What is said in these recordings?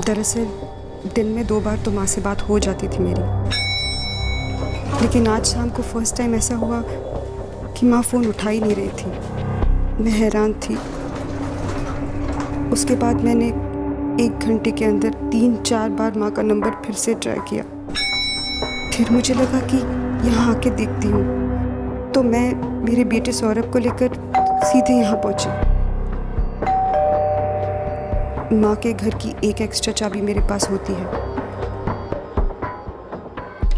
दरअसल दिन में 2 बार तो माँ से बात हो जाती थी मेरी, लेकिन आज शाम को फर्स्ट टाइम ऐसा हुआ कि माँ फ़ोन उठा ही नहीं रही थी। मैं हैरान थी। उसके बाद मैंने 1 घंटे के अंदर 3-4 बार माँ का नंबर फिर से ट्राई किया। फिर मुझे लगा कि यहाँ आके देखती हूँ, तो मैं मेरे बेटे सौरभ को लेकर सीधे यहाँ पहुँची। माँ के घर की एक एक्स्ट्रा चाबी मेरे पास होती है।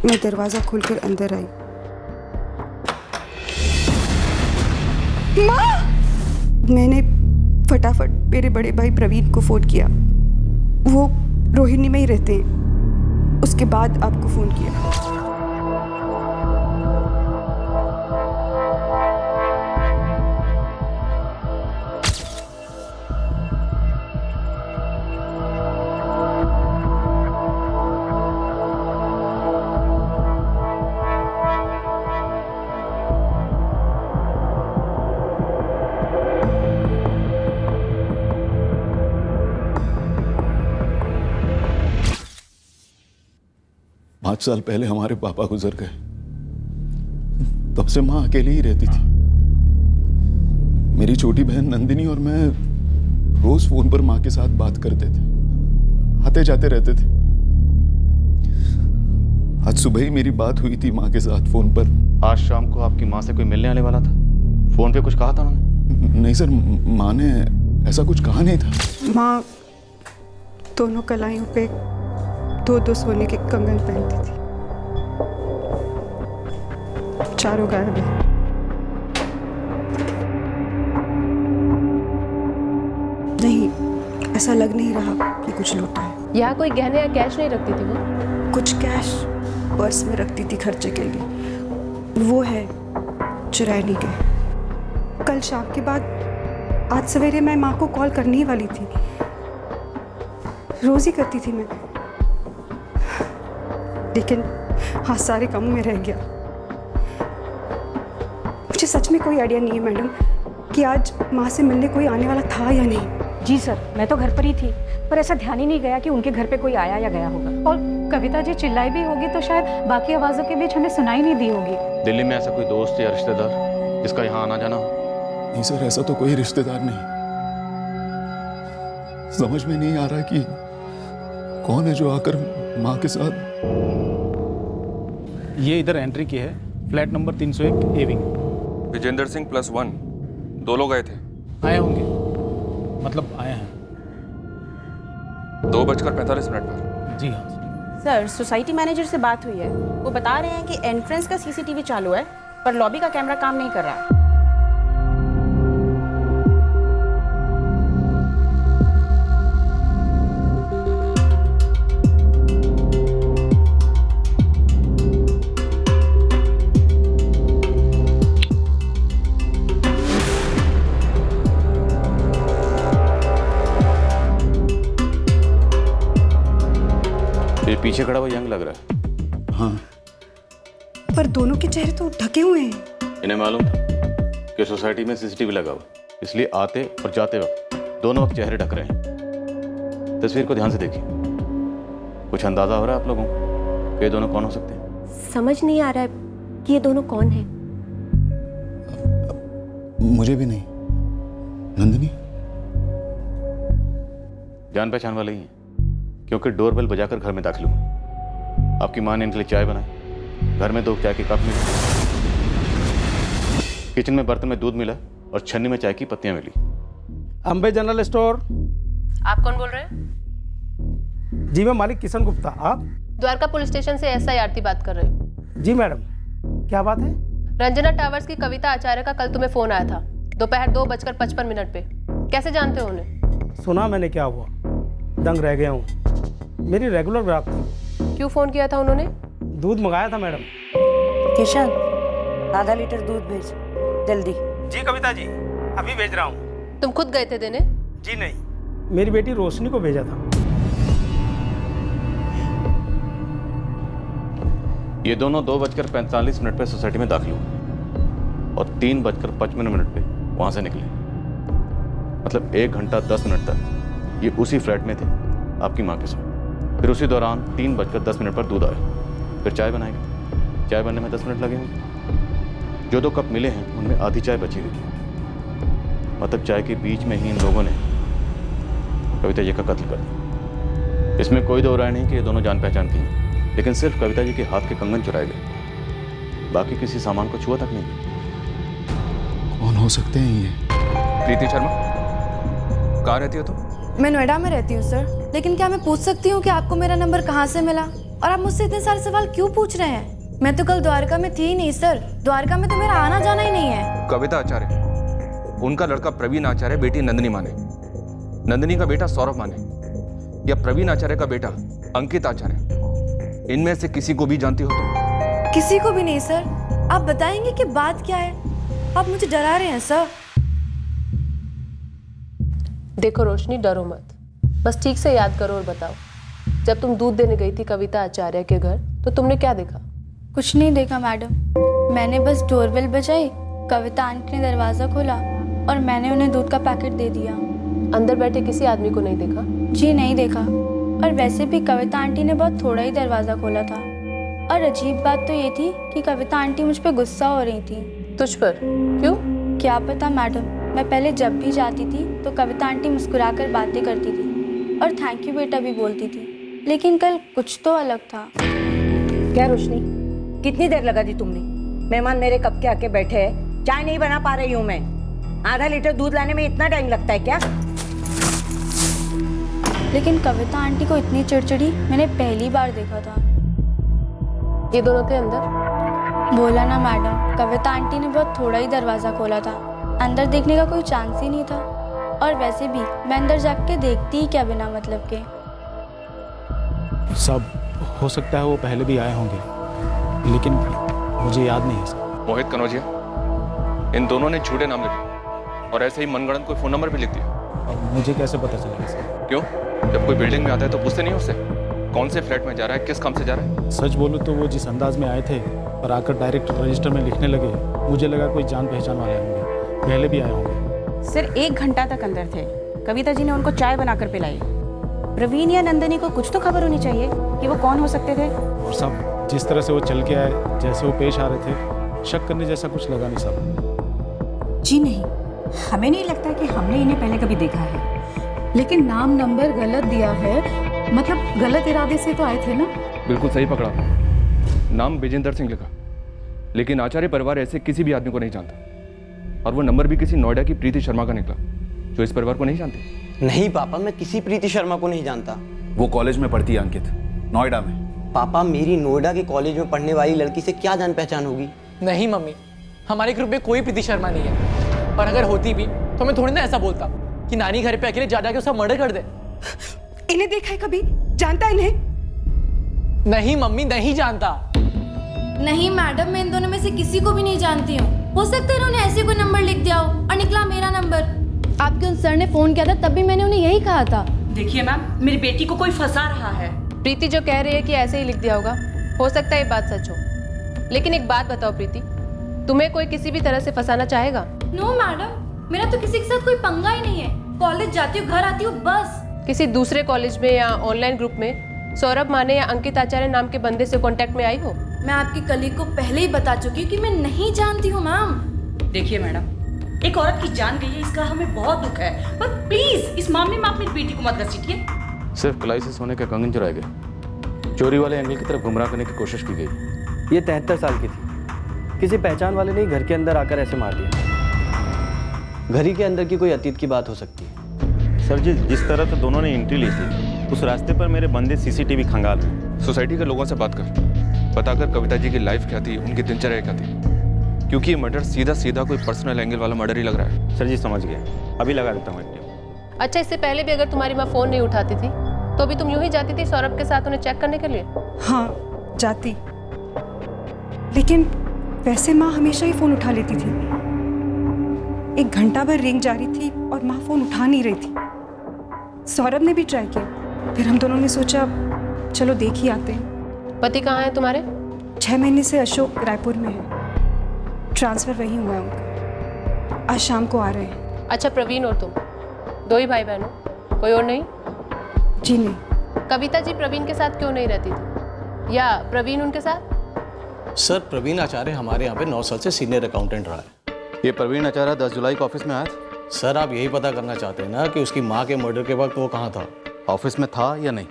मैं दरवाज़ा खोलकर अंदर आई। माँ! मैंने फटाफट मेरे बड़े भाई प्रवीण को फ़ोन किया। वो रोहिणी में ही रहते हैं। उसके बाद आपको फ़ोन किया। पाँच साल पहले हमारे पापा गुजर गए। तब से माँ अकेली ही रहती थी। मेरी छोटी बहन नंदिनी और मैं रोज फोन पर माँ के साथ बात करते थे, आते जाते रहते थे। आज सुबह ही मेरी बात हुई थी माँ के साथ फोन पर। आज शाम को आपकी माँ से कोई मिलने आने वाला था? फोन पे कुछ कहा था उन्होंने? नहीं सर, माँ ने ऐसा कुछ कहा नहीं था। माँ दोनों कलाइयों पे 2-2 सोने के कंगन पहनती थी। चारों गायब हैं। नहीं, ऐसा लग नहीं रहा कि कुछ लूटा है। यहाँ कोई गहने या कैश नहीं रखती थी वो? कुछ कैश पर्स में रखती थी खर्चे के लिए। वो है, चुराए नहीं गए। कल शाम के बाद आज सवेरे मैं माँ को कॉल करने ही वाली थी। रोज ही करती थी मैं, लेकिन हाँ सारे कामों में रह गया। मुझे सच में कोई आइडिया नहीं है मैडम कि आज माँ से मिलने कोई आने वाला था या नहीं। जी सर, मैं तो घर पर ही थी, पर ऐसा ध्यान ही नहीं गया कि उनके घर पे कोई आया या गया होगा। और कविता जी चिल्लाई भी होगी तो शायद बाकी आवाज़ों के बीच हमें सुनाई नहीं दी होगी। दिल्ली में ऐसा कोई दोस्त या रिश्तेदार जिसका यहाँ आना जाना हो? नहीं सर, ऐसा तो कोई रिश्तेदार नहीं। समझ में नहीं आ रहा कि कौन है जो आकर माँ के साथ। ये इधर एंट्री की है, flat number 301 A wing. Vijendra Singh +1 2 लोग आए थे। आए होंगे, मतलब आए हैं। 2:45 पर। जी हाँ सर, सोसाइटी मैनेजर से बात हुई है। वो बता रहे हैं कि एंट्रेंस का सीसीटीवी चालू है, पर लॉबी का कैमरा काम नहीं कर रहा। ये पीछे खड़ा हुआ यंग लग रहा है। हाँ, पर दोनों के चेहरे तो ढके हुए हैं। इन्हें मालूम था कि सोसाइटी में सीसीटीवी लगा हुआ, इसलिए आते और जाते वक्त दोनों वक्त चेहरे ढक रहे हैं। तस्वीर को ध्यान से देखिए। कुछ अंदाजा हो रहा है आप लोगों को कि ये दोनों कौन हो सकते हैं? समझ नहीं आ रहा है कि ये दोनों कौन हैं। मुझे भी नहीं। नंदिनी? जान पहचान वाले ही हैं, क्योंकि डोरबेल बजाकर घर में दाखिल हुआ। आपकी माँ ने इनके लिए चाय बनाई, घर में 2 चाय के कप मिले, किचन में बर्तन में दूध मिला और छन्नी में चाय की पत्तियां मिली। Ambe general store. आप कौन बोल रहे हैं? जी मैं मालिक किशन गुप्ता। आप? द्वारका पुलिस स्टेशन से SI आरती बात कर रहे हो। जी मैडम, क्या बात है? रंजना टावर्स की कविता आचार्य का कल तुम्हें फोन आया था दोपहर 2:55 पे। कैसे जानते हो उन्हें? सुना मैंने, क्या हुआ? दंग रह गया हूँ। मेरी रेगुलर ग्राहक थी। क्यों फोन किया था उन्होंने? दूध मंगाया था मैडम। किशन, आधा लीटर दूध भेज जल्दी। जी कविता जी, अभी भेज रहा हूँ। तुम खुद गए थे देने? जी नहीं, मेरी बेटी रोशनी को भेजा था। ये दोनों 2:45 पे सोसाइटी में दाखिल हुए और 3:55 पे वहां से निकले। मतलब 1 घंटा 10 मिनट तक ये उसी फ्लैट में थे आपकी माँ के साथ। फिर उसी दौरान 3:10 पर दूध आया। फिर चाय बनाई, चाय बनने में 10 मिनट लगे होंगे। जो 2 कप मिले हैं उनमें आधी चाय बची हुई थी। मतलब चाय के बीच में ही इन लोगों ने कविता जी का कत्ल कर दिया। इसमें कोई दो राय नहीं कि ये दोनों जान पहचान की हैं, लेकिन सिर्फ कविता जी के हाथ के कंगन चुराए गए, बाकी किसी सामान को छुआ तक नहीं। कौन हो सकते हैं ये? प्रीति शर्मा, कहाँ रहती हो तुम? मैं नोएडा में रहती हूँ सर, लेकिन क्या मैं पूछ सकती हूँ कि आपको मेरा नंबर कहाँ से मिला और आप मुझसे इतने सारे सवाल क्यों पूछ रहे हैं? मैं तो कल द्वारका में थी ही नहीं सर, द्वारका में तो मेरा आना जाना ही नहीं है। कविता आचार्य, उनका लड़का प्रवीण आचार्य, बेटी नंदिनी माने, नंदिनी का बेटा सौरभ माने, या प्रवीण आचार्य का बेटा अंकित आचार्य, इनमें से किसी को भी जानती हो तुम? किसी को भी नहीं सर। आप बताएंगे कि बात क्या है? आप मुझे डरा रहे हैं सर। देखो रोशनी, डरो मत, बस ठीक से याद करो और बताओ, जब तुम दूध देने गई थी कविता आचार्य के घर तो तुमने क्या देखा? कुछ नहीं देखा मैडम, मैंने बस डोरबेल बजाई, कविता आंटी ने दरवाज़ा खोला और मैंने उन्हें दूध का पैकेट दे दिया। अंदर बैठे किसी आदमी को नहीं देखा? जी नहीं देखा, और वैसे भी कविता आंटी ने बहुत थोड़ा ही दरवाज़ा खोला था। और अजीब बात तो ये थी कि कविता आंटी मुझ पर गुस्सा हो रही थी। तुझ पर? क्यों? क्या पता मैडम, मैं पहले जब भी जाती थी तो कविता आंटी मुस्कुराकर बातें करती थी और थैंक यू बेटा भी बोलती थी, लेकिन कल कुछ तो अलग था। क्या रोशनी, कितनी देर लगा दी तुमने? मेहमान मेरे कब के आके बैठे हैं, चाय नहीं बना पा रही हूँ मैं। आधा लीटर दूध लाने में इतना टाइम लगता है क्या? लेकिन कविता आंटी को इतनी चिड़चिड़ी मैंने पहली बार देखा था। ये दोनों थे अंदर? बोला ना मैडम, कविता आंटी ने बहुत थोड़ा ही दरवाज़ा खोला था, अंदर देखने का कोई चांस ही नहीं था। और वैसे भी मैं अंदर जाके देखती ही क्या बिना मतलब के। सब हो सकता है वो पहले भी आए होंगे, लेकिन मुझे याद नहीं है सर। मोहित कनौजिया, इन दोनों ने झूठे नाम लिखे और ऐसे ही मनगढ़ंत कोई फ़ोन नंबर भी लिख दिया। अब मुझे कैसे पता चलेगा सर? क्यों? जब कोई बिल्डिंग में आता है तो पूछते नहीं उससे कौन से फ्लैट में जा रहा है, किस काम से जा रहा है? सच बोलूँ तो वो जिस अंदाज में आए थे और आकर डायरेक्ट रजिस्टर में लिखने लगे, मुझे लगा कोई जान पहचान वाले होंगे, पहले भी आए होंगे। सर 1 घंटा तक अंदर थे, कविता जी ने उनको चाय बनाकर पिलाई। प्रवीण या नंदिनी को कुछ तो खबर होनी चाहिए कि वो कौन हो सकते थे। और सब जिस तरह से वो चल के आए, जैसे वो पेश आ रहे थे, शक करने जैसा कुछ लगा नहीं साहब। जी नहीं, हमें नहीं लगता कि हमने इन्हें पहले कभी देखा है, लेकिन नाम नंबर गलत दिया है, मतलब गलत इरादे से तो आए थे ना? बिल्कुल सही पकड़ा, नाम विजेंद्र सिंह लिखा, लेकिन आचार्य परिवार ऐसे किसी भी आदमी को नहीं जानता। और वो नंबर भी किसी नोएडा की प्रीति शर्मा का निकला, जो इस परिवार को नहीं जानती। नहीं पापा, मैं किसी प्रीति शर्मा को नहीं जानता। वो कॉलेज में पढ़ती है अंकित, नोएडा में। पापा, मेरी नोएडा के कॉलेज में पढ़ने वाली लड़की से क्या जान पहचान होगी? नहीं मम्मी, हमारे ग्रुप में कोई प्रीति शर्मा नहीं है, और अगर होती भी तो मैं थोड़ी ना ऐसा बोलता कि नानी घर पे अकेले जा के उसका मर्डर कर दे। इन्हें देखा है कभी? जानता है इन्हें? नहीं मम्मी, नहीं जानता। नहीं मैडम, मैं इन दोनों में से किसी को भी नहीं जानती हूँ। हो सकता है इन्होंने ऐसे कोई नंबर लिख दिया हो और निकला मेरा नंबर। आपके उन सर ने फोन किया था, तब भी मैंने उन्हें यही कहा था। देखिए मैम, मेरी बेटी को कोई फंसा रहा है। प्रीति जो कह रही है कि ऐसे ही लिख दिया होगा, हो सकता है ये बात सच हो, लेकिन एक बात बताओ प्रीति, तुम्हें कोई किसी भी तरह से फंसाना चाहेगा? नो मैडम, मेरा तो किसी के साथ कोई पंगा ही नहीं है। कॉलेज जाती हूँ, घर आती हूँ, बस। किसी दूसरे कॉलेज में या ऑनलाइन ग्रुप में सौरभ माने या अंकित आचार्य नाम के बंदे से कांटेक्ट में आई हो? मैं आपकी कलीग को पहले ही बता चुकी हूँ कि मैं नहीं जानती हूँ मैम। देखिए मैडम, एक औरत की जान गई है, इसका हमें बहुत दुख है, पर प्लीज इस मामले में आप मेरी बेटी को मत घसीटिए। सिर्फ कलाई से सोने के कंगन चुराए गए, चोरी वाले एंगल की तरफ गुमराह करने की कोशिश की गई। ये 73 साल की थी, किसी पहचान वाले ने घर के अंदर आकर ऐसे मार दिया। घर ही के अंदर की कोई अतीत की बात हो सकती है। सर जी, जिस तरह से दोनों ने एंट्री ली थी, उस रास्ते पर मेरे बंदे सीसीटीवी खंगाल हैं। सोसाइटी के लोगों से बात कर, पता कर कविता जी की लाइफ क्या थी, उनकी दिनचर्या क्या थी, क्योंकि ये मर्डर सीधा सीधा कोई पर्सनल एंगल वाला मर्डर ही लग रहा है। सर जी समझ गए, अभी लगा देता हूँ। अच्छा, इससे पहले भी अगर तुम्हारी माँ फोन नहीं उठाती थी तो भी तुम यूं ही जाती थी सौरभ के साथ उन्हें चेक करने के लिए? हाँ जाती, लेकिन वैसे माँ हमेशा ही फ़ोन उठा लेती थी। 1 घंटा भर रिंग जारी थी और माँ फ़ोन उठा नहीं रही थी। सौरभ ने भी ट्राई किया, फिर हम दोनों ने सोचा चलो देख ही आते हैं। पति कहाँ है तुम्हारे? 6 महीने से अशोक रायपुर में है, ट्रांसफ़र वहीं हुआ है उनका, आज शाम को आ रहे हैं। अच्छा, प्रवीण और तुम 2 ही भाई बहन हो, कोई और नहीं? जी नहीं। कविता जी प्रवीण के साथ क्यों नहीं रहती थी, या प्रवीण उनके साथ? सर, प्रवीण आचार्य हमारे यहाँ पे 9 साल से सीनियर अकाउंटेंट रहा है। ये प्रवीण आचार्य 10 जुलाई को ऑफिस में आया था? सर, आप यही पता करना चाहते हैं ना कि उसकी माँ के मर्डर के वक्त वो कहाँ था? ऑफिस में था या नहीं?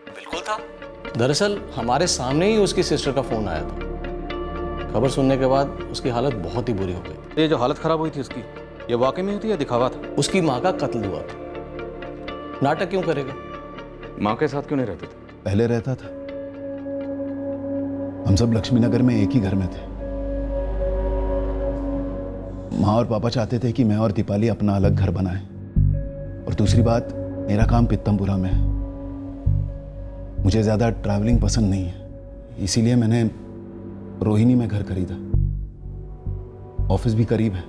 बिल्कुल था। दरअसल हमारे सामने ही उसकी सिस्टर का फ़ोन आया था। खबर सुनने के बाद उसकी हालत बहुत ही बुरी हो गई। ये जो हालत खराब हुई थी उसकी, ये वाकई में हुई थी या दिखावा था? उसकी माँ का कत्ल हुआ था। नाटक क्यों करेगा? माँ के साथ क्यों नहीं रहते थे? पहले रहता था। हम सब लक्ष्मी नगर में एक ही घर में थे। माँ और पापा चाहते थे कि मैं और दीपाली अपना अलग घर बनाएं। और दूसरी बात, मेरा काम पित्तमपुरा में है। मुझे ज़्यादा ट्रैवलिंग पसंद नहीं है, इसीलिए मैंने रोहिणी में घर खरीदा। ऑफिस भी करीब है,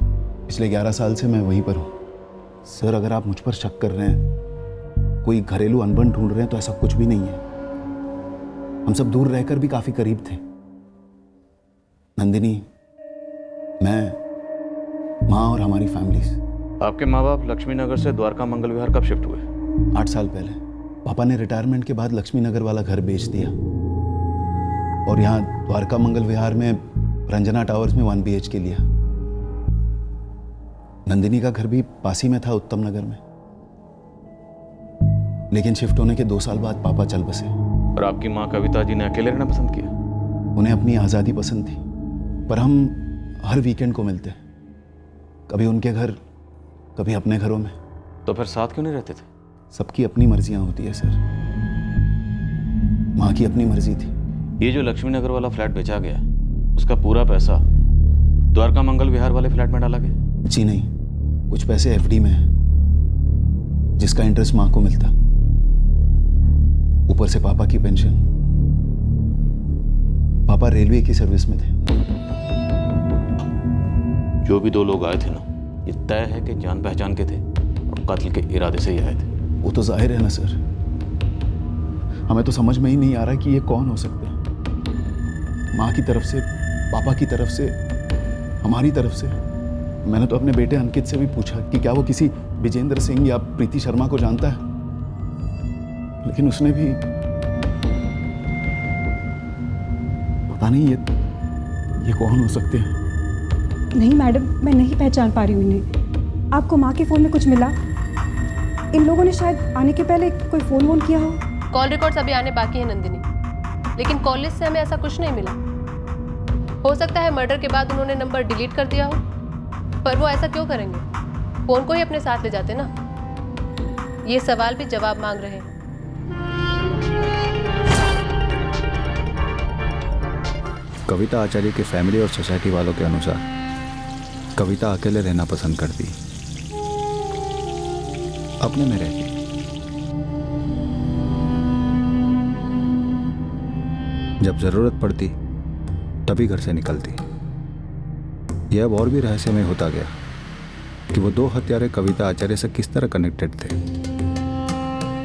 पिछले 11 साल से मैं वहीं पर हूँ। सर, अगर आप मुझ पर शक कर रहे हैं, कोई घरेलू अनबन ढूंढ रहे हैं, तो ऐसा कुछ भी नहीं है। हम सब दूर रहकर भी काफ़ी करीब थे। नंदिनी, मैं, माँ और हमारी फैमिलीज। आपके माँ बाप लक्ष्मी नगर से द्वारका मंगल विहार कब शिफ्ट हुए? 8 साल पहले। पापा ने रिटायरमेंट के बाद लक्ष्मी नगर वाला घर बेच दिया और यहाँ द्वारका मंगल विहार में रंजना टावर्स में 1 BHK लिया। नंदिनी का घर भी पास ही में था, उत्तम नगर में। लेकिन शिफ्ट होने के 2 साल बाद पापा चल बसे। और आपकी माँ कविता जी ने अकेले रहना पसंद किया? उन्हें अपनी आज़ादी पसंद थी, पर हम हर वीकेंड को मिलते, कभी उनके घर, कभी अपने घरों में। तो फिर साथ क्यों नहीं रहते थे? सबकी अपनी मर्जियां होती है सर। माँ की अपनी मर्जी थी। ये जो लक्ष्मी नगर वाला फ्लैट बेचा गया, उसका पूरा पैसा द्वारका मंगल विहार वाले फ्लैट में डाला गया? जी नहीं, कुछ पैसे FD में है, जिसका इंटरेस्ट माँ को मिलता, ऊपर से पापा की पेंशन। पापा रेलवे की सर्विस में थे। जो भी 2 लोग आए थे ना, ये तय है कि जान पहचान के थे और कत्ल के इरादे से ही आए थे। वो तो जाहिर है ना सर। हमें तो समझ में ही नहीं आ रहा कि ये कौन हो सकते हैं। माँ की तरफ से, पापा की तरफ से, हमारी तरफ से। मैंने तो अपने बेटे अंकित से भी पूछा कि क्या वो किसी विजेंद्र सिंह या प्रीति शर्मा को जानता है, लेकिन उसने भी पता नहीं ये कौन हो सकते हैं। नहीं मैडम, मैं नहीं पहचान पा रही हूँ इन्हें। आपको माँ के फ़ोन में कुछ मिला? इन लोगों ने शायद आने के पहले कोई फ़ोन वोन किया हो। कॉल रिकॉर्ड्स अभी आने बाकी है नंदिनी, लेकिन कॉल लिस्ट से हमें ऐसा कुछ नहीं मिला। हो सकता है मर्डर के बाद उन्होंने नंबर डिलीट कर दिया हो, पर वो ऐसा क्यों करेंगे? फ़ोन को ही अपने साथ ले जाते ना। ये सवाल भी जवाब मांग रहे हैं। कविता आचार्य की फैमिली और सोसाइटी वालों के अनुसार कविता अकेले रहना पसंद करती, अपने में रहती। जब जरूरत पड़ती तभी घर से निकलती। यह अब और भी रहस्यमय होता गया कि वो 2 हत्यारे कविता आचार्य से किस तरह कनेक्टेड थे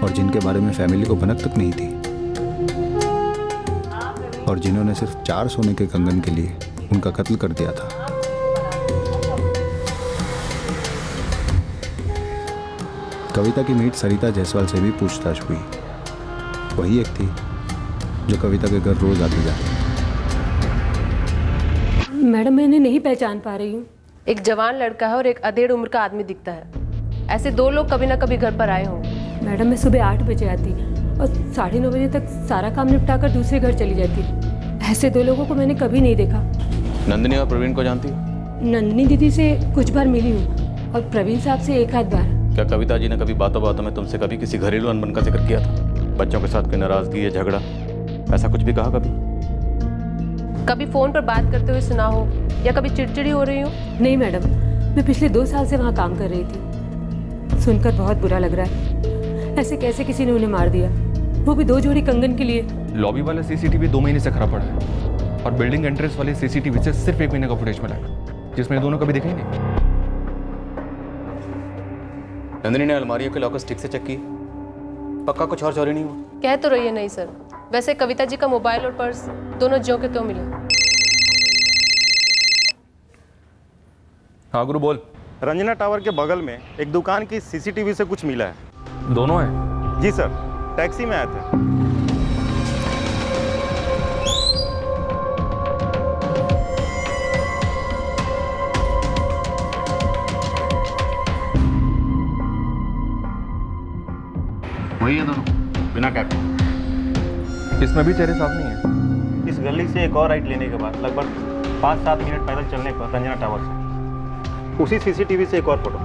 और जिनके बारे में फैमिली को भनक तक नहीं थी, और जिन्होंने सिर्फ 4 सोने के कंगन के लिए उनका कत्ल कर दिया था। कविता की मीट सरिता जायसवाल से भी पूछताछ हुई। वही एक थी जो कविता के घर रोज आती जाती। मैडम, मैं इन्हें नहीं पहचान पा रही हूँ। एक जवान लड़का है और एक अधेड़ उम्र का आदमी दिखता है। ऐसे 2 लोग कभी ना कभी घर पर आए होंगे। मैडम, मैं सुबह 8 बजे आती और 9:30 बजे तक सारा काम निपटा कर दूसरे घर चली जाती। ऐसे 2 लोगों को मैंने कभी नहीं देखा। नंदिनी और प्रवीण को जानती हो? नंदिनी दीदी से कुछ बार मिली हूँ और प्रवीण साहब से 1 आध बार। क्या कविता जी ने कभी बातों बातों में तुमसे कभी किसी घरेलू अनबन का जिक्र किया था? बच्चों के साथ कोई नाराजगी या झगड़ा, ऐसा कुछ भी कहा कभी? कभी फ़ोन पर बात करते हुए सुना हो या कभी चिड़चिड़ी हो रही हो? नहीं मैडम, मैं पिछले 2 साल से वहाँ काम कर रही थी। सुनकर बहुत बुरा लग रहा है। ऐसे कैसे किसी ने उन्हें मार दिया, वो भी 2 जोड़ी कंगन के लिए। लॉबी वाला CCTV 2 महीने से खराब पड़ा है और बिल्डिंग एंट्रेंस वाले CCTV से सिर्फ 1 महीने का फुटेज मिला है, जिसमें दोनों कभी दिखे ही नहीं। नंदिनी ने अलमारियों के लॉकर स्टिक से चेक की, पक्का कुछ और चोरी नहीं हुआ? कह तो रही है नहीं सर। वैसे कविता जी का मोबाइल और पर्स दोनों ज्यों के त्यों मिले। हाँ गुरु बोल। रंजना टावर के बगल में एक दुकान की CCTV से कुछ मिला है। दोनों है? जी सर, टैक्सी में आए थे। वही है दोनों, बिना कैप के। इसमें भी चेहरे साफ नहीं है। इस गली से एक और राइट लेने के बाद लगभग 5-7 मिनट पैदल चलने पर रंजना टावर से उसी सीसीटीवी से एक और फोटो।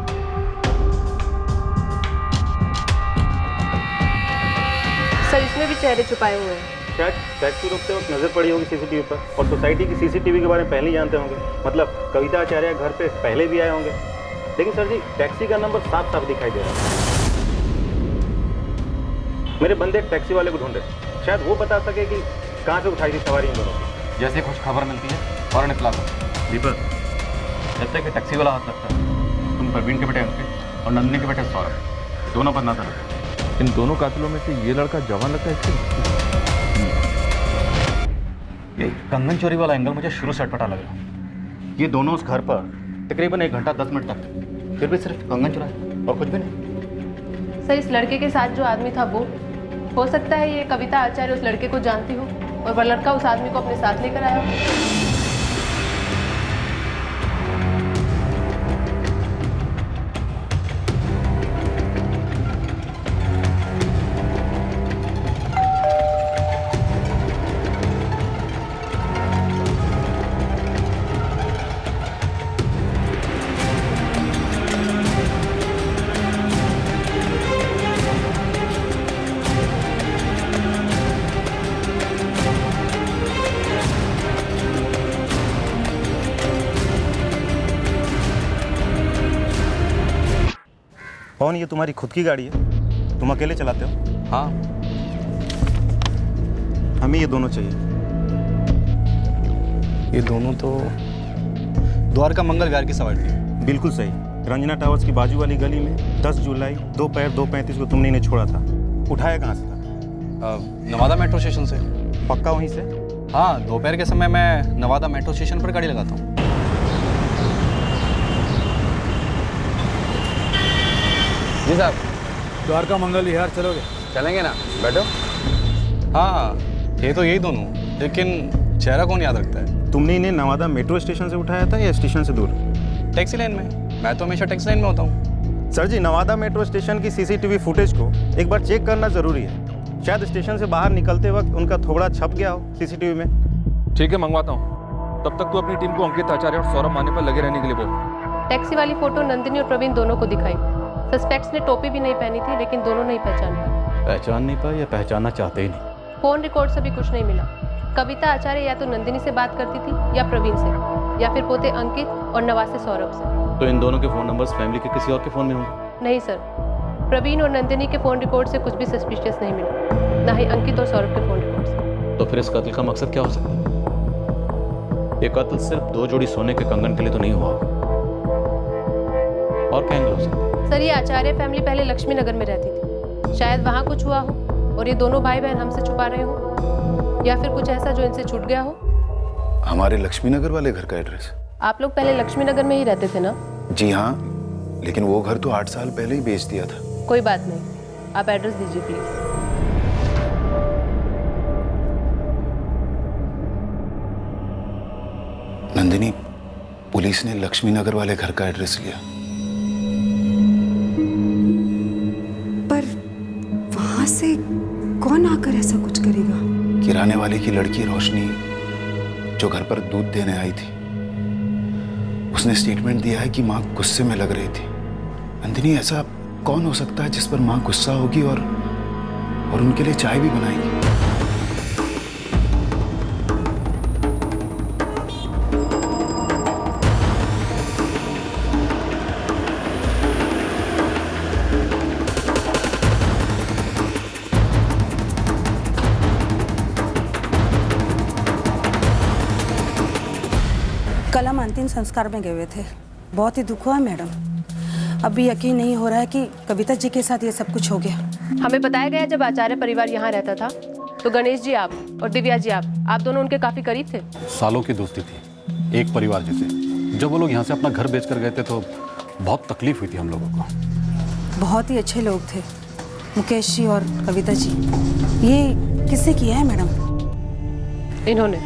सर इसमें भी चेहरे छुपाए हुए हैं। शायद टैक्सी रोकते वक्त नजर पड़ी होगी सीसीटीवी पर, और सोसाइटी की सीसीटीवी के बारे में पहले ही जानते होंगे। मतलब कविता आचार्य घर पे पहले भी आए होंगे। लेकिन सर जी, टैक्सी का नंबर साफ साफ दिखाई दे रहा है। मेरे बंदे एक टैक्सी वाले को ढूंढ रहे, शायद वो बता सके कि कहाँ से उठाई थी सवारी इन दोनों की। जैसे कुछ खबर मिलती है फौरन इत्तला करो। दीपक, जब तक कि टैक्सी वाला हाथ लगता है, तुम प्रवीण के बेटे अंकित और नंदिनी के बेटे सौरभ दोनों पर नजर रखो। इन दोनों कातिलों में से ये लड़का जवान लगता है इसके। ये कंगन चोरी वाला एंगल मुझे शुरू से अटपटा लगा। ये दोनों उस घर पर तकरीबन 1 घंटा 10 मिनट तक थे, फिर भी सिर्फ कंगन चुराए और कुछ भी नहीं। सर इस लड़के के साथ जो आदमी था वो हो सकता है ये कविता आचार्य उस लड़के को जानती हो और वह लड़का उस आदमी को अपने साथ लेकर आया हो। कौन, ये तुम्हारी खुद की गाड़ी है? तुम अकेले चलाते हो? हाँ। हमें ये दोनों चाहिए। ये दोनों तो द्वारका मंगल विहार की सवारी है। बिल्कुल सही। रंजना टावर्स की बाजू वाली गली में 10 जुलाई दोपहर 2:35 को तुमने इन्हें छोड़ा था। उठाया कहाँ से था? नवादा मेट्रो स्टेशन से। पक्का वहीं से? हाँ, दोपहर के समय मैं नवादा मेट्रो स्टेशन पर गाड़ी लगाता हूँ। जी साहब। द्वारका मंगल विहार चलोगे? चलेंगे ना, बैठो। हाँ, थे तो यही दोनों, लेकिन चेहरा कौन याद रखता है? तुमने इन्हें नवादा मेट्रो स्टेशन से उठाया था या स्टेशन से दूर? टैक्सी लाइन में। मैं तो हमेशा टैक्सी लाइन में होता हूँ। सर जी, नवादा मेट्रो स्टेशन की सीसीटीवी फुटेज को एक बार चेक करना जरूरी है। शायद स्टेशन से बाहर निकलते वक्त उनका थोड़ा छप गया हो सीसीटीवी में। ठीक है, मंगवाता हूँ। तब तक तू अपनी टीम को अंकित आचार्य और सौरभ माने पर लगे रहने के लिए बोल। टैक्सी वाली फोटो नंदिनी और प्रवीण दोनों को दिखाई। सस्पेक्ट्स ने टोपी भी नहीं पहनी थी, लेकिन दोनों नहीं पहचान पाए। पहचान नहीं पाए या पहचानना चाहते ही नहीं? फोन रिकॉर्ड से भी कुछ नहीं मिला। कविता आचार्य या तो नंदिनी से बात करती थी या प्रवीण से, या फिर पोते अंकित और नवासे सौरभ से। तो इन दोनों के फ़ोन नंबर्स फैमिली के किसी और के फ़ोन में होंगे? नहीं सर, प्रवीण और नंदिनी के फ़ोन रिकॉर्ड से कुछ भी सस्पिशियस नहीं मिला, ना ही अंकित और सौरभ के फ़ोन रिकॉर्ड से। तो फिर इस कत्ल का मकसद क्या हो सकता है? ये कत्ल सिर्फ 2 जोड़ी सोने के कंगन के लिए तो नहीं हुआ होगा, और क्या एंगल हो सकता है? सर ये आचार्य फैमिली पहले लक्ष्मी नगर में रहती थी, शायद वहाँ कुछ हुआ हो और ये दोनों भाई बहन हमसे छुपा रहे हो, या फिर कुछ ऐसा जो इनसे छूट गया हो। हमारे लक्ष्मी नगर वाले घर का एड्रेस? आप लोग पहले लक्ष्मी नगर में ही रहते थे ना? जी हाँ, लेकिन वो घर तो 8 साल पहले ही बेच दिया था। कोई बात नहीं, आप एड्रेस दीजिए प्लीज। नंदिनी, पुलिस ने लक्ष्मी नगर वाले घर का एड्रेस लिया। पर वहां से कौन आकर ऐसा कुछ करेगा? किराने वाले की लड़की रोशनी, जो घर पर दूध देने आई थी, उसने स्टेटमेंट दिया है कि माँ गुस्से में लग रही थी। नंदिनी, ऐसा कौन हो सकता है जिस पर माँ गुस्सा होगी और उनके लिए चाय भी बनाएगी? कल हम अंतिम संस्कार में गए हुए थे। बहुत ही दुख हुआ मैडम। अभी यकीन नहीं हो रहा है कि कविता जी के साथ ये सब कुछ हो गया। हमें बताया गया जब आचार्य परिवार यहाँ रहता था तो गणेश जी आप और दिव्या जी आप दोनों उनके काफी करीब थे। सालों की दोस्ती थी, एक परिवार जैसे। जब वो लोग यहाँ से अपना घर बेच कर गए थे तो बहुत तकलीफ हुई थी हम लोगों को। बहुत ही अच्छे लोग थे, मुकेश जी और कविता जी, ये किसने किया है मैडम? इन्होंने।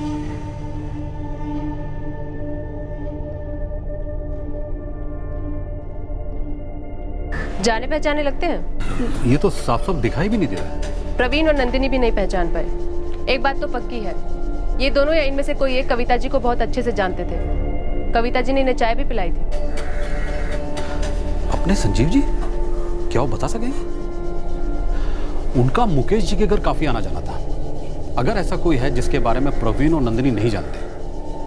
जाने पहचाने लगते हैं। ये तो साफ साफ दिखाई भी नहीं दे रहा। प्रवीण और नंदिनी भी नहीं पहचान पाए। एक बात तो पक्की है, ये दोनों या इनमें से कोई एक कविता जी को बहुत अच्छे से जानते थे। कविता जी ने इन्हें चाय भी पिलाई थी। अपने संजीव जी? क्या वो बता सके? उनका मुकेश जी के घर काफी आना जाना था। अगर ऐसा कोई है जिसके बारे में प्रवीण और नंदिनी नहीं जानते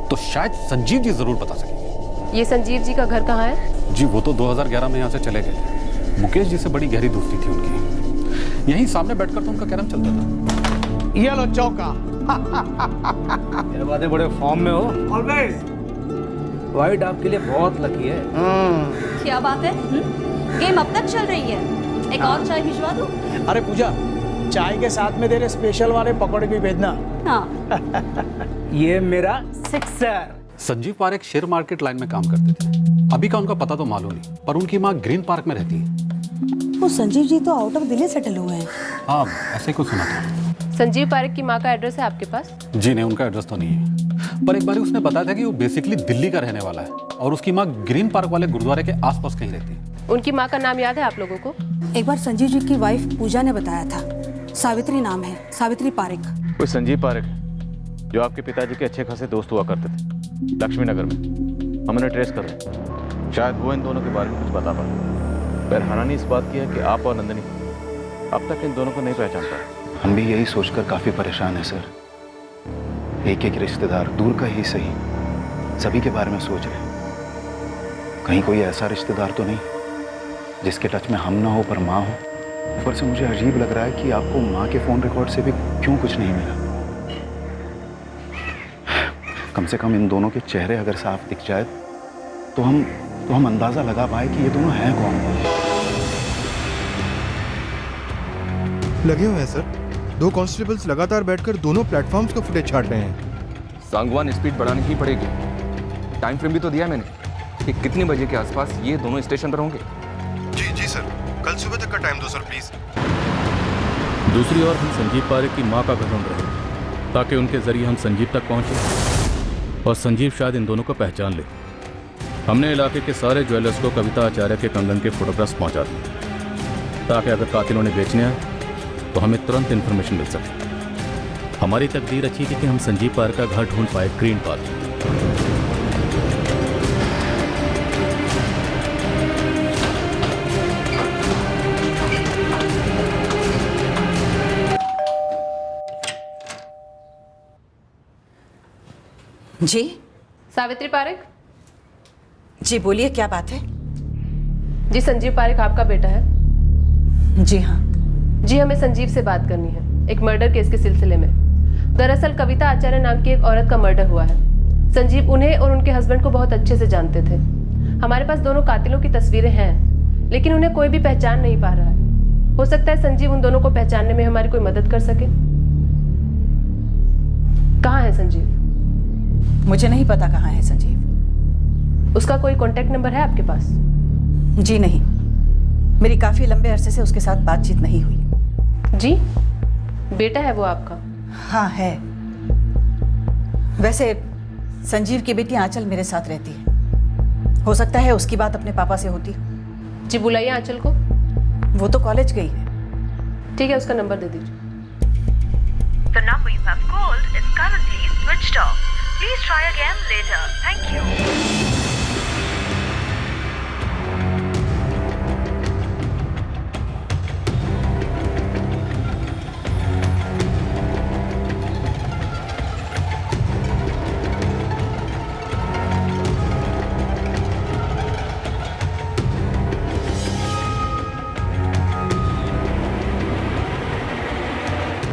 तो शायद संजीव जी जरूर बता सकेंगे। ये संजीव जी का घर कहाँ है? जी वो तो 2011 में यहाँ से चले गए। मुकेश जी से बड़ी गहरी दोस्ती थी उनकी। यहीं सामने बैठकर तो उनका कैरम चलता था। ये लो चौका। ये बातें बड़े फॉर्म में हो। ऑलवेज। वाइट आपके लिए बहुत लकी है। क्या बात है? गेम अब तक चल रही है। एक और चाय भिजवा दूं? अरे पूजा, चाय के साथ में तेरे स्पेशल वाले पकौड़े भी भेजना। हाँ। ये मेरा sixer. Sanjeev Parekh share market line में काम करते थे। अभी का उनका पता तो मालूम नहीं, पर उनकी माँ ग्रीन पार्क में रहती है। वो संजीव जी तो आउट ऑफ दिल्ली सेटल हुए हैं। हाँ, ऐसे कुछ सुना था। संजीव पारेख की माँ का एड्रेस है आपके पास? जी नहीं, उनका एड्रेस तो नहीं है, पर एक बार उसने बताया था कि वो बेसिकली दिल्ली का रहने वाला है और उसकी माँ ग्रीन पार्क वाले गुरुद्वारे के आसपास कहीं रहती है। उनकी माँ का नाम याद है आप लोगों को? एक बार संजीव जी की वाइफ पूजा ने बताया था, सावित्री नाम है, सावित्री पारेख। कोई संजीव पारेख जो आपके पिताजी के अच्छे खासे दोस्त हुआ करते थे लक्ष्मी नगर में। हम उन्हें ट्रेस कर रहे हैं, शायद वो इन दोनों के बारे में कुछ बता पाए। पर हैरानी इस बात की है कि आप और नंदिनी अब तक इन दोनों को नहीं पहचान पाए। हम भी यही सोचकर काफ़ी परेशान हैं सर। एक एक रिश्तेदार, दूर का ही सही, सभी के बारे में सोच रहे हैं। कहीं कोई ऐसा रिश्तेदार तो नहीं जिसके टच में हम ना हो पर माँ हो। ऊपर से मुझे अजीब लग रहा है कि आपको माँ के फ़ोन रिकॉर्ड से भी क्यों कुछ नहीं मिला। कम से कम इन दोनों के चेहरे अगर साफ दिख जाए तो हम अंदाज़ा लगा पाए कि ये दोनों हैं कौन। लगे हुए हैं सर। 2 कांस्टेबल्स लगातार बैठकर दोनों प्लेटफॉर्म्स का फुटेज छाट रहे हैं। सांगवान स्पीड बढ़ानी ही पड़ेगी। टाइम फ्रेम भी तो दिया मैंने कि कितने बजे के आसपास ये दोनों स्टेशन पर होंगे। जी सर, कल सुबह तक का टाइम दो सर प्लीज। दूसरी ओर हम संजीव पारेख की मां का घर ढूंढ रहे हैं ताकि उनके जरिए हम संजीव तक पहुंचे और संजीव शायद इन दोनों को पहचान ले। हमने इलाके के सारे ज्वेलर्स को कविता आचार्य के कंगन के फोटोग्राफ्स पहुंचा दिए ताकि अगर कातिलों ने बेचने आए तो हमें तुरंत इन्फॉर्मेशन मिल सके। हमारी तकदीर अच्छी थी कि हम संजीव पारेख का घर ढूंढ पाए ग्रीन पार्क। जी सावित्री पारेख। जी बोलिए, क्या बात है? जी संजीव पारेख आपका बेटा है? जी हाँ। जी हमें संजीव से बात करनी है एक मर्डर केस के सिलसिले में। दरअसल कविता आचार्य नाम की एक औरत का मर्डर हुआ है। संजीव उन्हें और उनके हस्बैंड को बहुत अच्छे से जानते थे। हमारे पास दोनों कातिलों की तस्वीरें हैं लेकिन उन्हें कोई भी पहचान नहीं पा रहा है। हो सकता है संजीव उन दोनों को पहचानने में हमारी कोई मदद कर सके। कहाँ है संजीव? मुझे नहीं पता कहाँ है संजीव। उसका कोई कांटेक्ट नंबर है आपके पास? जी नहीं, मेरी काफी लंबे अरसे से उसके साथ बातचीत नहीं हुई। जी बेटा है वो आपका? हाँ है। वैसे संजीव की बेटी आंचल मेरे साथ रहती है। हो सकता है उसकी बात अपने पापा से होती। जी बुलाइए आंचल को। वो तो कॉलेज गई है। ठीक है, उसका नंबर दे दीजिए। The number you have called is currently switched off. Please try again later. Thank you.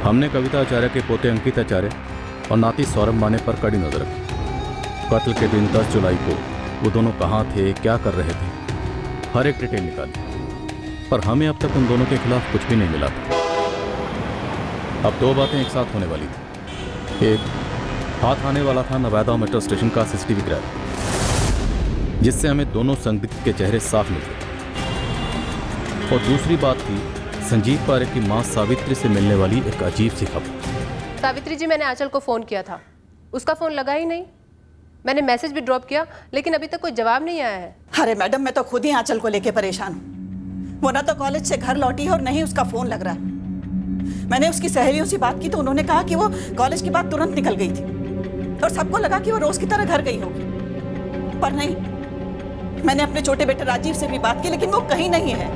हमने कविता आचार्य के पोते अंकित आचार्य और नाती सौरभ माने पर कड़ी नजर रखी। कत्ल के दिन 10 जुलाई को वो दोनों कहाँ थे, क्या कर रहे थे, हर एक डिटेल निकाली, पर हमें अब तक उन दोनों के खिलाफ कुछ भी नहीं मिला था। अब 2 बातें एक साथ होने वाली थी। एक, हाथ आने वाला था नवादा मेट्रो स्टेशन का सीसीटीवी क्रैक, जिससे हमें दोनों संदिग्ध के चेहरे साफ मिल गए। और दूसरी बात थी संजीव पारेख की मां सावित्री से मिलने वाली एक अजीब सी खबर। सावित्री जी, मैंने आंचल को फ़ोन किया था, उसका फ़ोन लगा ही नहीं। मैंने मैसेज भी ड्रॉप किया, लेकिन अभी तक कोई जवाब नहीं आया है। अरे मैडम, मैं तो खुद ही आंचल को लेके परेशान हूँ। वो ना तो कॉलेज से घर लौटी है और नहीं उसका फ़ोन लग रहा है। मैंने उसकी सहेलियों से बात की तो उन्होंने कहा कि वो कॉलेज के बाद तुरंत निकल गई थी और सबको लगा कि वो रोज की तरह घर गई होगी, पर नहीं। मैंने अपने छोटे बेटे राजीव से भी बात की, लेकिन वो कहीं नहीं है।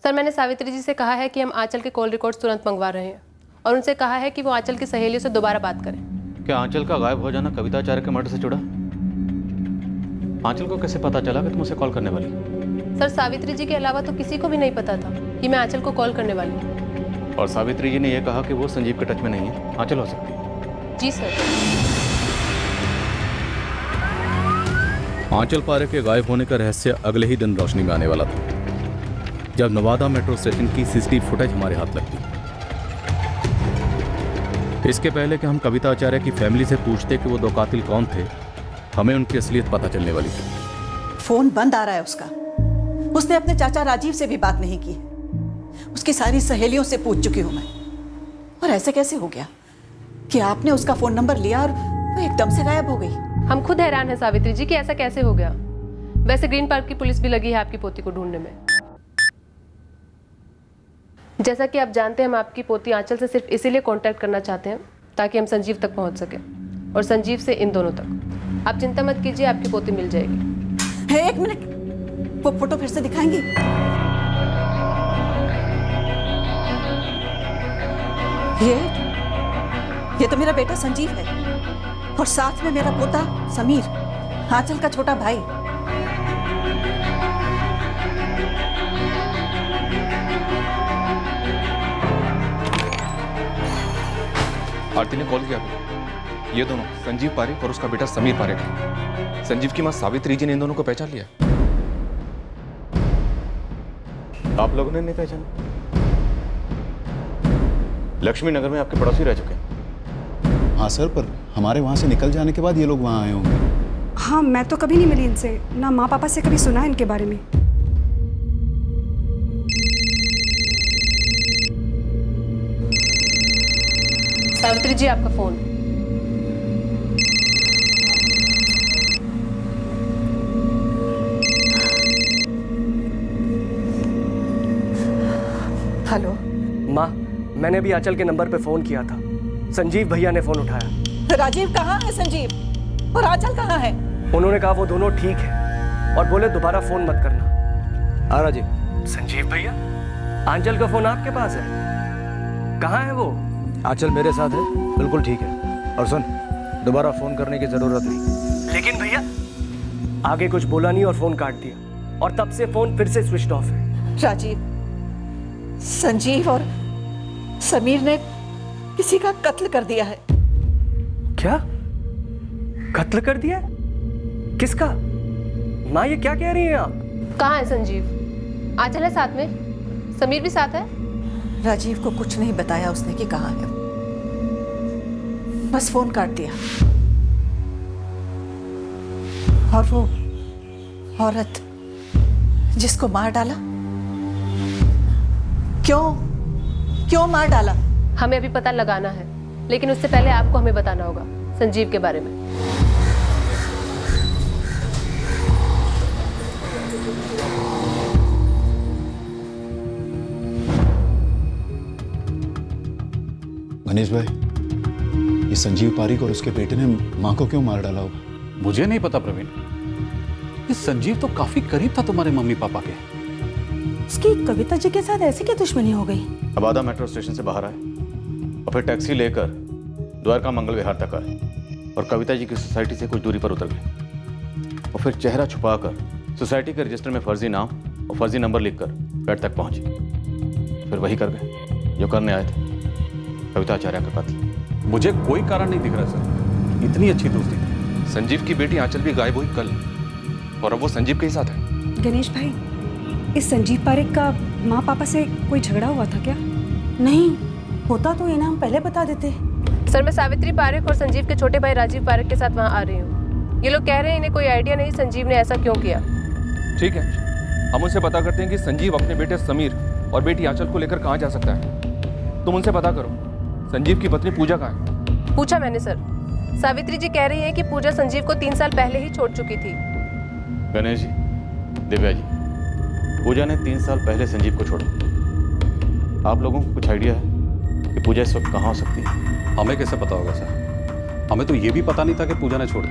सर, मैंने सावित्री जी से कहा है कि हम आंचल के कॉल रिकॉर्ड्स तुरंत मंगवा रहे हैं और उनसे कहा है कि वो आंचल की सहेलियों से दोबारा बात करें। क्या आंचल का गायब हो जाना कविता आचार्य के मर्डर से जुड़ा? आंचल को कैसे पता चला कि तुम उसे कॉल करने वाली? सर, सावित्री जी के अलावा तो किसी को भी नहीं पता था कि मैं आंचल को कॉल करने वाली हूँ। और सावित्री जी ने यह कहा कि वो संजीव के टच में नहीं है, आंचल हो सकती है। जी सर। आंचल पारेख के गायब होने का रहस्य अगले ही दिन रोशनी में आने वाला था, जब नवादा मेट्रो स्टेशन की सीसीटीवी फुटेज हमारे हाथ लगती। इसके पहले कि हम कविता आचार्य की फैमिली से पूछते कि वो दो कातिल कौन थे, हमें उनकी असलियत पता चलने वाली थी। फोन बंद आ रहा है उसका। उसने अपने चाचा राजीव से भी बात नहीं की। उसकी सारी सहेलियों से पूछ चुकी हूं मैं। और ऐसे कैसे हो गया कि आपने उसका फोन नंबर लिया और वो एकदम से गायब हो गई? हम खुद हैरान हैं सावित्री जी कि ऐसा कैसे हो गया। वैसे ग्रीन पार्क की पुलिस भी लगी है आपकी पोती को ढूंढने में। जैसा कि आप जानते हैं, हम आपकी पोती आंचल से सिर्फ इसीलिए कांटेक्ट करना चाहते हैं ताकि हम संजीव तक पहुंच सके और संजीव से इन दोनों तक। आप चिंता मत कीजिए, आपकी पोती मिल जाएगी। है, एक मिनट, वो फोटो फिर से दिखाएंगी? ये तो मेरा बेटा संजीव है और साथ में मेरा पोता समीर, आंचल का छोटा भाई। आरती ने कॉल किया था। ये दोनों संजीव पारेख और उसका बेटा समीर पारेख है। संजीव की मां सावित्री जी ने इन दोनों को पहचान लिया। आप लोगों ने नहीं पहचाना? लक्ष्मी नगर में आपके पड़ोसी रह चुके हैं। हाँ सर, पर हमारे वहाँ से निकल जाने के बाद ये लोग वहाँ आए होंगे। हाँ, मैं तो कभी नहीं मिली इनसे, ना माँ पापा से कभी सुना है इनके बारे में। सावित्री जी, आपका फोन। हेलो माँ, मैंने भी आंचल के नंबर पे फोन किया था। संजीव भैया ने फोन उठाया। राजीव कहाँ है संजीव? और आंचल कहाँ है? उन्होंने कहा वो दोनों ठीक है और बोले दोबारा फोन मत करना। हाँ राजीव। संजीव भैया, आंचल का फोन आपके पास है? कहाँ है वो? आंचल मेरे साथ है, बिल्कुल ठीक है। और सुन, दोबारा फोन करने की जरूरत नहीं। लेकिन भैया, आगे कुछ बोला नहीं और फोन काट दिया और तब से फोन फिर से स्विच ऑफ है। राजीव, संजीव और समीर ने किसी का कत्ल कर दिया है। क्या? कत्ल कर दिया? किसका? माँ, ये क्या कह रही हैं आप? कहाँ है संजीव? आंचल है साथ में? समीर भी साथ है? राजीव को कुछ नहीं बताया उसने कि कहाँ है, बस फोन काट दिया। और वो औरत जिसको मार डाला, क्यों मार डाला? हमें अभी पता लगाना है, लेकिन उससे पहले आपको हमें बताना होगा संजीव के बारे में। गणेश भाई, ये संजीव पारेख और उसके बेटे ने मां को क्यों मार डाला होगा? मुझे नहीं पता प्रवीण। ये संजीव तो काफी करीब था तुम्हारे मम्मी पापा के। उसकी कविता जी के साथ ऐसी क्या दुश्मनी हो गई? नवादा मेट्रो स्टेशन से बाहर आए और फिर टैक्सी लेकर द्वारका मंगल विहार तक आए और कविता जी की सोसाइटी से कुछ दूरी पर उतर गए और फिर चेहरा छुपाकर सोसाइटी के रजिस्टर में फर्जी नाम और फर्जी नंबर लिखकर फ्लैट तक पहुंचे। फिर वही कर गए जो करने आए थे, कविता आचार्य का कत्ल। मुझे कोई कारण नहीं दिख रहा सर, इतनी अच्छी दोस्ती थी। संजीव की बेटी आंचल भी गायब हुई कल और अब वो संजीव के ही साथ है। गणेश भाई, इस संजीव पारेख का माँ पापा से कोई झगड़ा हुआ था क्या? नहीं, होता तो इन्हें हम पहले बता देते। सर मैं सावित्री पारेख और संजीव के छोटे भाई राजीव पारेख के साथ वहाँ आ रही हूँ। ये लोग कह रहे हैं इन्हें कोई आइडिया नहीं संजीव ने ऐसा क्यों किया। ठीक है, हम उनसे पता करते हैं कि संजीव अपने बेटे समीर और बेटी आंचल को लेकर कहाँ जा सकता है। तुम उनसे पता करो संजीव की पत्नी पूजा कहाँ है। पूछा मैंने सर। सावित्री जी कह रही है कि पूजा संजीव को 3 साल पहले ही छोड़ चुकी थी। गणेश जी, दिव्या जी, पूजा ने 3 साल पहले संजीव को छोड़ा। आप लोगों को कुछ आइडिया है कि पूजा इस वक्त कहाँ हो सकती है? हमें कैसे पता होगा सर? हमें तो ये भी पता नहीं था कि पूजा ने छोड़ दी।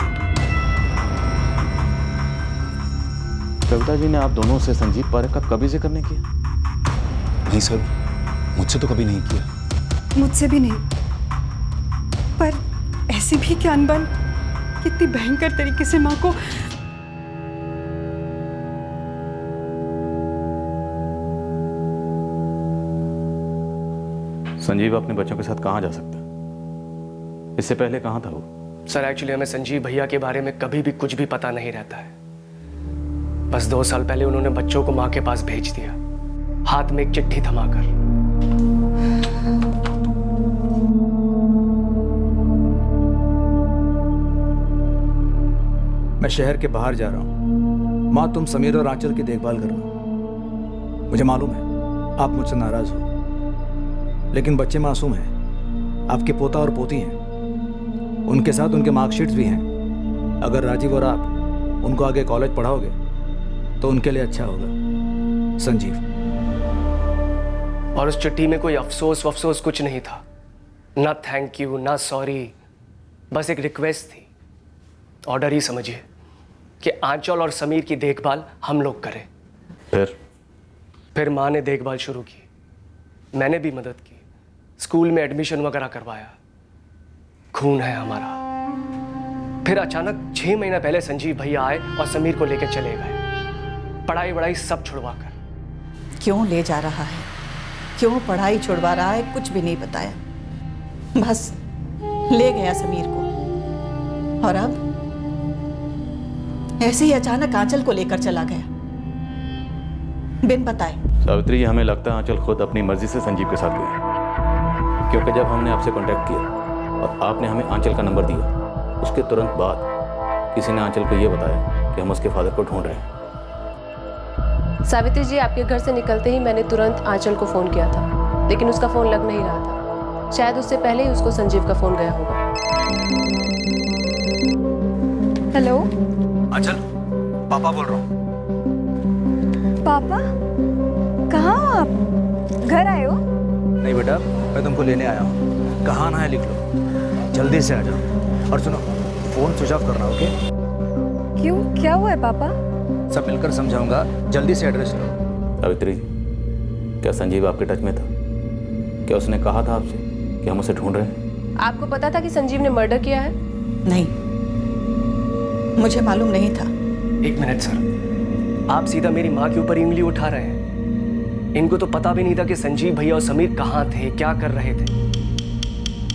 कविता जी ने आप दोनों से संजीव पारेख का कभी जिक्र नहीं किया? नहीं सर, मुझसे तो कभी नहीं किया। मुझसे भी नहीं, पर ऐसी भी क्या अनबन, कितनी भयंकर तरीके से माँ को। संजीव अपने बच्चों के साथ कहाँ जा सकता है? इससे पहले कहाँ था वो? सर एक्चुअली हमें संजीव भैया के बारे में कभी भी कुछ भी पता नहीं रहता है। बस 2 साल पहले उन्होंने बच्चों को माँ के पास भेज दिया, हाथ में एक चिट्ठी थमाकर। मैं शहर के बाहर जा रहा हूँ। माँ तुम समीर और आंचल की देखभाल करना। मुझे मालूम है आप मुझसे नाराज हो, लेकिन बच्चे मासूम हैं। आपके पोता और पोती हैं, उनके साथ उनके मार्कशीट्स भी हैं। अगर राजीव और आप उनको आगे कॉलेज पढ़ाओगे तो उनके लिए अच्छा होगा। संजीव। और उस चिट्ठी में कोई अफसोस कुछ नहीं था, ना थैंक यू ना सॉरी, बस एक रिक्वेस्ट थी। ऑर्डर ही समझिए कि आंचल और समीर की देखभाल हम लोग करें। फिर माँ ने देखभाल शुरू की, मैंने भी मदद की, स्कूल में एडमिशन वगैरह करवाया। खून है हमारा। फिर अचानक 6 महीना पहले संजीव भैया आए और समीर को लेकर चले गए, पढ़ाई वढ़ाई सब छुड़वा कर। क्यों ले जा रहा है, क्यों पढ़ाई छुड़वा रहा है, कुछ भी नहीं बताया। बस ले गया समीर को, और अब ऐसे ही अचानक आंचल को लेकर चला गया बिन बताए। सावित्री, हमें लगता है आंचल खुद अपनी मर्जी से संजीव के साथ गई, क्योंकि जब हमने आपसे कांटेक्ट किया और आपने हमें आंचल का नंबर दिया, उसके तुरंत बाद किसी ने आंचल को यह बताया कि हम उसके फादर को ढूंढ रहे हैं। सावित्री जी, आपके घर से निकलते ही मैंने तुरंत आंचल को फ़ोन किया था, लेकिन उसका फ़ोन लग नहीं रहा था। शायद उससे पहले ही उसको संजीव का फ़ोन गया होगा। हेलो आंचल, पापा बोल रहा हूँ। पापा, कहाँ हो आप? घर आए हो? नहीं बेटा, मैं तुमको लेने आया हूँ। कहाँ ना है लिख लो, जल्दी से आ जाओ। और सुनो, फोन स्विच ऑफ करना, ओके? क्यों, क्या हुआ है पापा? सब मिलकर समझाऊंगा, जल्दी से एड्रेस लो। सावित्री, क्या संजीव आपके टच में था? क्या उसने कहा था आपसे कि हम उसे ढूंढ रहे हैं? आपको पता था कि संजीव ने मर्डर किया है? नहीं, मुझे मालूम नहीं था। 1 मिनट सर, आप सीधा मेरी माँ के ऊपर उंगली उठा रहे हैं। इनको तो पता भी नहीं था कि संजीव भैया और समीर कहाँ थे, क्या कर रहे थे।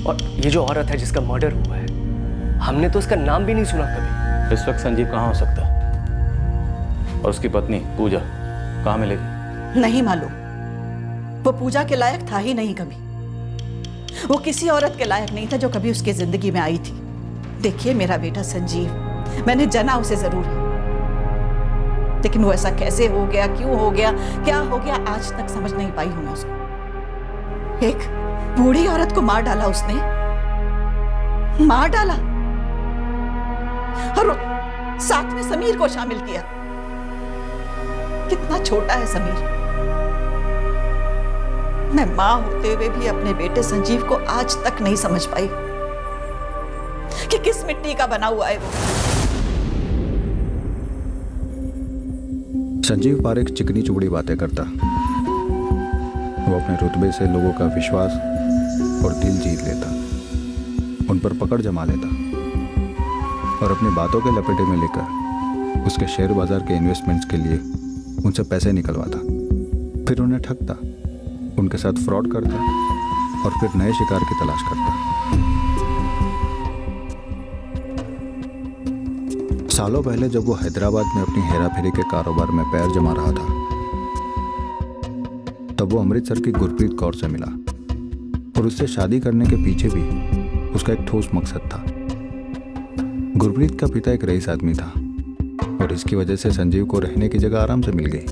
और ये जो औरत है जिसका मर्डर हुआ है, हमने तो उसका नाम भी नहीं सुना कभी। इस वक्त संजीव कहाँ हो सकता है? और उसकी पत्नी पूजा कहाँ मिलेगी? नहीं मालूम, वो पूजा के लायक था ही नहीं कभी। वो किसी औरत के लायक नहीं था जो कभी उसकी जिंदगी में आई थी। देखिए, मेरा बेटा संजीव, मैंने जाना उसे जरूर है, लेकिन वो ऐसा कैसे हो गया, क्यों हो गया, क्या हो गया, आज तक समझ नहीं पाई हूं मैं उसको। एक बूढ़ी औरत को मार डाला उसने, मार डाला, और साथ में समीर को शामिल किया। कितना छोटा है समीर। मैं मां होते हुए भी अपने बेटे संजीव को आज तक नहीं समझ पाई कि किस मिट्टी का बना हुआ है वो। संजीव पारेख चिकनी चुपड़ी बातें करता। वो अपने रुतबे से लोगों का विश्वास और दिल जीत लेता, उन पर पकड़ जमा लेता और अपनी बातों के लपेटे में लेकर उसके शेयर बाजार के इन्वेस्टमेंट्स के लिए उनसे पैसे निकलवाता, फिर उन्हें ठगता, उनके साथ फ्रॉड करता और फिर नए शिकार की तलाश करता। सालों पहले जब वो हैदराबाद में अपनी हेरा फेरी के कारोबार में पैर जमा रहा था, तब वो अमृतसर की गुरप्रीत कौर से मिला और उससे शादी करने के पीछे भी उसका एक ठोस मकसद था। गुरप्रीत का पिता एक रईस आदमी था और इसकी वजह से संजीव को रहने की जगह आराम से मिल गई।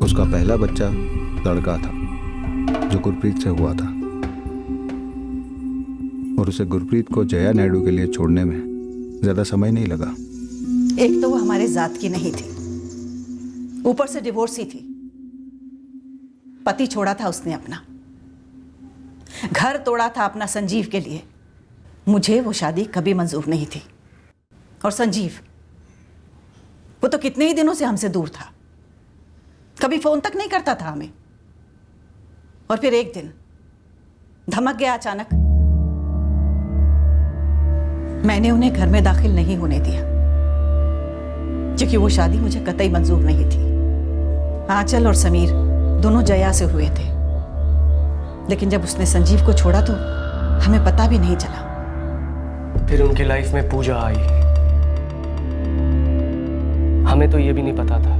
उसका पहला बच्चा लड़का था जो गुरप्रीत से हुआ था और उसे गुरप्रीत को जया नायडू के लिए छोड़ने में ज्यादा समय नहीं लगा। एक तो वो हमारे जात की नहीं थी, ऊपर से डिवोर्सी थी। पति छोड़ा था उसने अपना, घर तोड़ा था अपना संजीव के लिए। मुझे वो शादी कभी मंजूर नहीं थी। और संजीव, वो तो कितने ही दिनों से हमसे दूर था, कभी फोन तक नहीं करता था हमें। और फिर एक दिन धमक गया अचानक। मैंने उन्हें घर में दाखिल नहीं होने दिया क्योंकि वो शादी मुझे कतई मंजूर नहीं थी। आंचल और समीर दोनों जया से हुए थे, लेकिन जब उसने संजीव को छोड़ा तो हमें पता भी नहीं चला। फिर उनकी लाइफ में पूजा आई। हमें तो ये भी नहीं पता था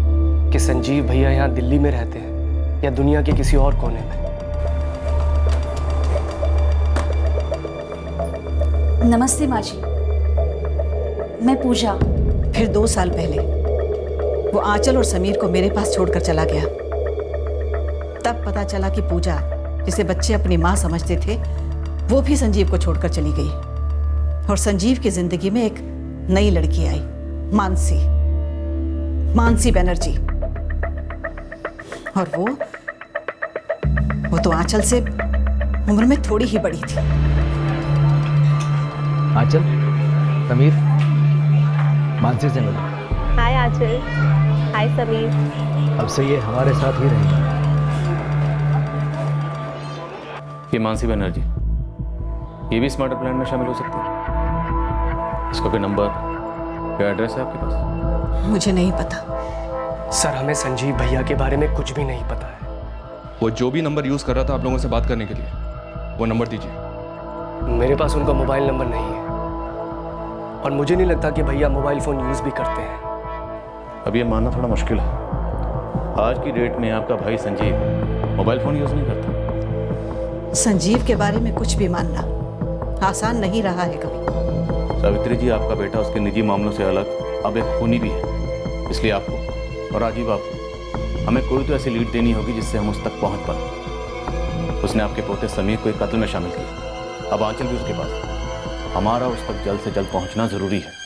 कि संजीव भैया यहाँ दिल्ली में रहते हैं या दुनिया के किसी और कोने में। नमस्ते माँ जी, मैं पूजा। फिर 2 साल पहले वो आंचल और समीर को मेरे पास छोड़कर चला गया। तब पता चला कि पूजा, जिसे बच्चे अपनी माँ समझते थे, वो भी संजीव को छोड़कर चली गई। और संजीव की जिंदगी में एक नई लड़की आई, मानसी बनर्जी। और वो तो आंचल से उम्र में थोड़ी ही बड़ी थी। आंचल, समीर, मानसी से मिलो। हाय आंचल, हाय समीर। अब से ये हमारे साथ ही रहेंगे। ये मानसी बनर्जी, ये भी स्मार्टर प्लान में शामिल हो सकती है। इसका कोई नंबर या एड्रेस है आपके पास? मुझे नहीं पता सर, हमें संजीव भैया के बारे में कुछ भी नहीं पता है। वो जो भी नंबर यूज कर रहा था आप लोगों से बात करने के लिए, वो नंबर दीजिए। मेरे पास उनका मोबाइल नंबर नहीं है और मुझे नहीं लगता कि भैया मोबाइल फोन यूज भी करते हैं। अब ये मानना थोड़ा मुश्किल है। आज की डेट में आपका भाई संजीव मोबाइल फोन यूज नहीं करता। संजीव के बारे में कुछ भी मानना आसान नहीं रहा है कभी। सावित्री जी, आपका बेटा उसके निजी मामलों से अलग अब एक खूनी भी है। इसलिए आपको और राजीव, आपको हमें कोई तो ऐसी लीड देनी होगी जिससे हम उस तक पहुंच पाए। उसने आपके पोते समीर को एक कत्ल में शामिल किया। अब आंचल भी उसके पास। हमारा उस तक जल्द से जल्द पहुंचना जरूरी है।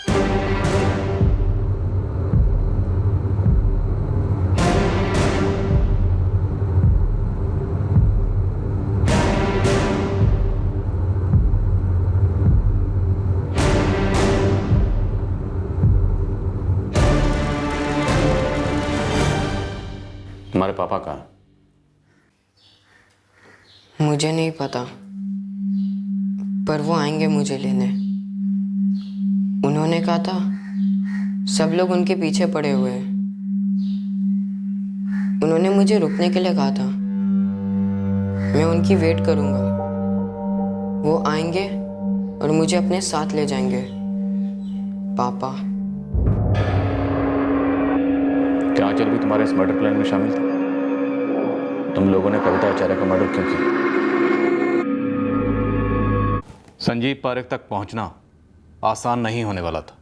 तुम्हारे पापा कहाँ? मुझे नहीं पता, पर वो आएंगे मुझे लेने। उन्होंने कहा था सब लोग उनके पीछे पड़े हुए हैं। उन्होंने मुझे रुकने के लिए कहा था। मैं उनकी वेट करूंगा। वो आएंगे और मुझे अपने साथ ले जाएंगे। पापा। क्या आंचल भी तुम्हारे इस मर्डर प्लान में शामिल था? तुम लोगों ने कविता आचार्य का मर्डर क्यों किया? संजीव पारेख तक पहुंचना आसान नहीं होने वाला था,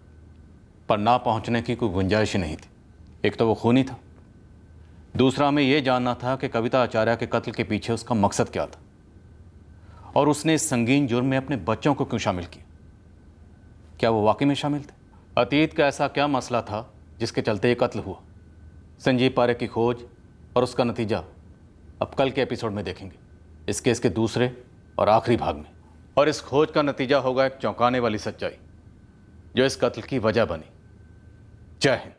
पर ना पहुंचने की कोई गुंजाइश ही नहीं थी। एक तो वो खूनी था, दूसरा हमें यह जानना था कि कविता आचार्य के कत्ल के पीछे उसका मकसद क्या था, और उसने इस संगीन जुर्म में अपने बच्चों को क्यों शामिल किया। क्या वो वाकई में शामिल थे? अतीत का ऐसा क्या मसला था जिसके चलते ये कत्ल हुआ? संजीव पारेख की खोज और उसका नतीजा अब कल के एपिसोड में देखेंगे, इस केस के दूसरे और आखिरी भाग में। और इस खोज का नतीजा होगा एक चौंकाने वाली सच्चाई जो इस कत्ल की वजह बनी। जय हिंद।